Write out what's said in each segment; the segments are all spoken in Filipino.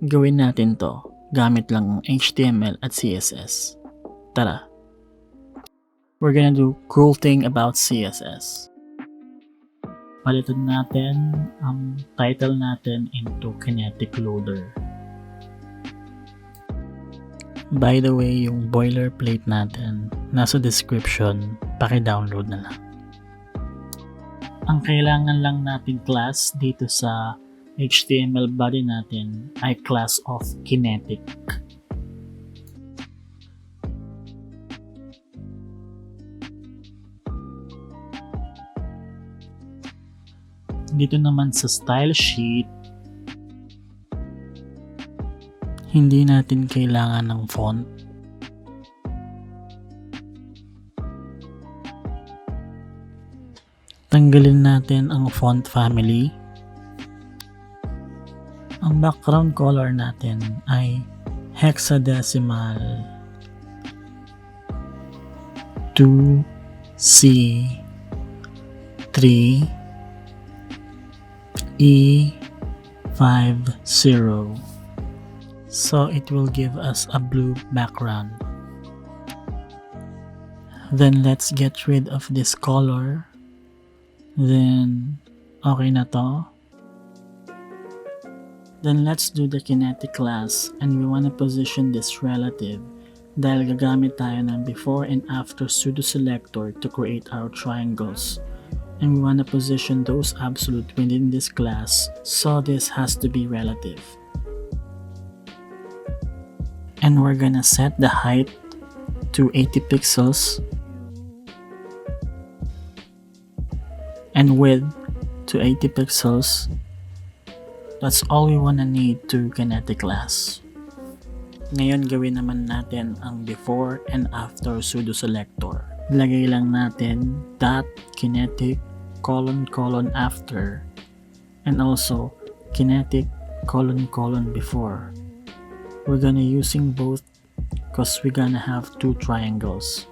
Gawin natin to gamit lang ang HTML at CSS. Tara! We're gonna do cool thing about CSS. Palitan natin ang title natin into Kinetic Loader. By the way, yung boilerplate natin nasa description, paki-download na lang. Ang kailangan lang nating class dito sa HTML body natin ay class of Kinetic. Dito naman sa style sheet, hindi natin kailangan ng font. Tanggalin natin ang font family. Ang background color natin ay hexadecimal 2C3 E50. So it will give us a blue background. Then let's get rid of this color. Then okay na to. Then let's do the Kinetic class, and we want to position this relative dahil gagamit tayo ng before and after pseudo selector to create our triangles. And we want to position those absolute within this class, so this has to be relative. And we're gonna set the height to 80 pixels and width to 80 pixels. That's all we wanna need to Kinetic class. Ngayon gawin naman natin ang before and after pseudo selector. Lagay lang natin dot kinetic : after and also kinetic : before. We're gonna using both because we're gonna have two triangles.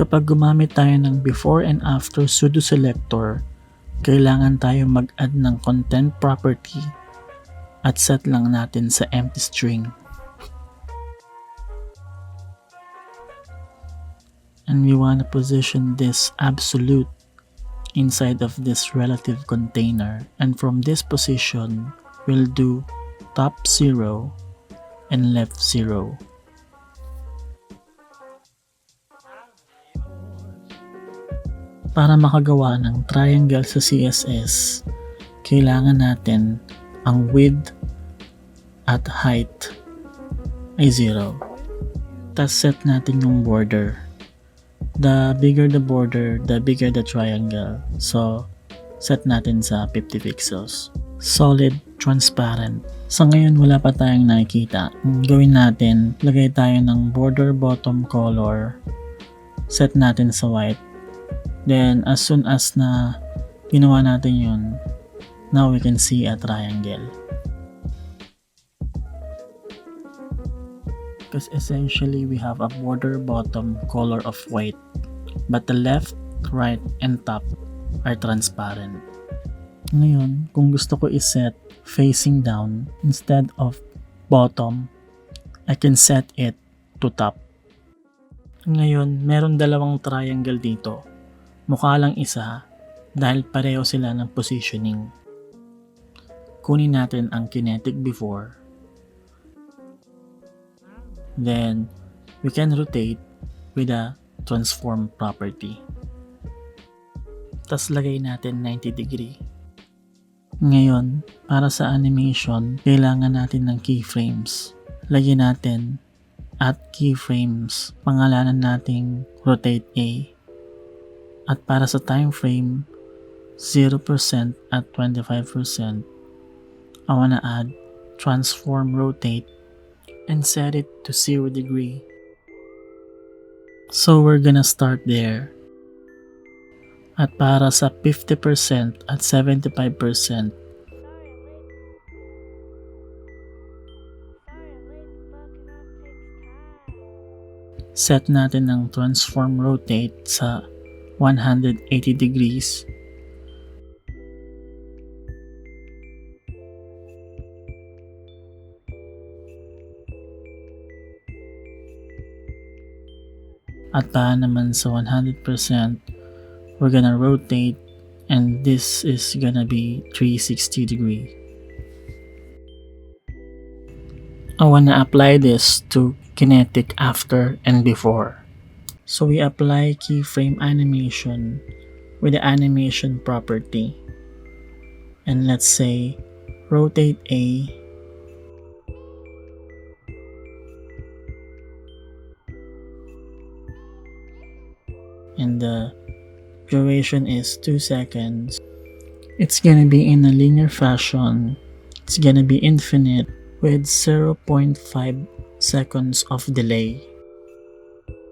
Kapag gumamit tayo ng before and after pseudo selector, kailangan tayo mag-add ng content property at set lang natin sa empty string. And we want to position this absolute inside of this relative container, and from this position we'll do top 0 and left 0. Para makagawa ng triangle sa CSS, kailangan natin ang width at height ay 0. Tas set natin yung border. The bigger the border, the bigger the triangle. So, set natin sa 50 pixels. Solid, transparent. Sa ngayon, wala pa tayong nakikita. Gawin natin, lagay tayo ng border bottom color. Set natin sa white. Then, as soon as na ginawa natin yun, now we can see a triangle. Because essentially we have a border bottom color of white, but the left, right, and top are transparent. Ngayon, kung gusto ko iset facing down instead of bottom, I can set it to top. Ngayon, meron dalawang triangle dito. Mukha lang isa dahil pareho sila ng positioning. Kunin natin ang kinetic before. Then, we can rotate with a transform property. Tas lagay natin 90 degree. Ngayon, para sa animation, kailangan natin ng keyframes. Lagyan natin at keyframes. Pangalanan nating rotate A. At para sa time frame, 0% at 25%, I wanna add transform rotate and set it to 0 degree. So we're gonna start there. At para sa 50% at 75%, set natin ng transform rotate sa 180 degrees. At naman sa 100%, we're gonna rotate, and this is gonna be 360 degree. I wanna apply this to Kinetic after and before. So we apply keyframe animation with the animation property. And let's say rotate A, and the duration is 2 seconds. It's gonna be in a linear fashion. It's gonna be infinite with 0.5 seconds of delay.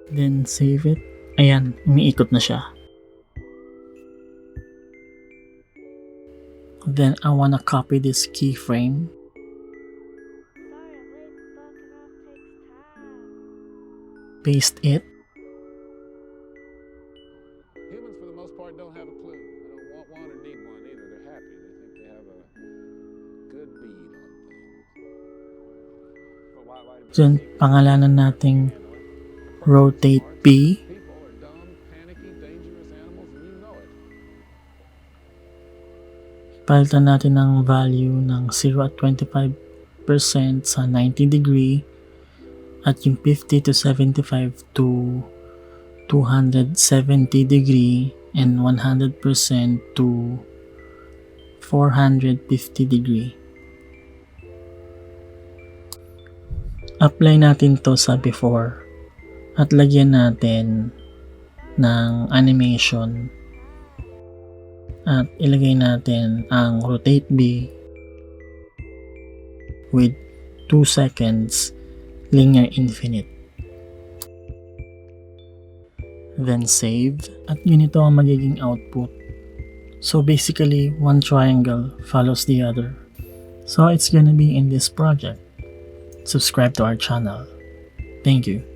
Then save it. Ayan, umiikot na siya. Then I wanna copy this keyframe. Paste it. Humans, for the most part, don't have a clue. They don't want one or need one either. They're happy. They think they have a good bead on things. Then pangalanan nating rotate P. People are dumb, panicky, dangerous animals, and you know it. Palitan natin ng value ng 0 at 25% sa 90 degree at yung 50 to 75 to 270 degree and 100% to 450 degree. Apply natin to sa before at lagyan natin ng animation at ilagay natin ang rotate B with 2 seconds linear infinite. Then save, at ganito ang magiging output. So basically, one triangle follows the other. So it's gonna be in this project. Subscribe to our channel. Thank you.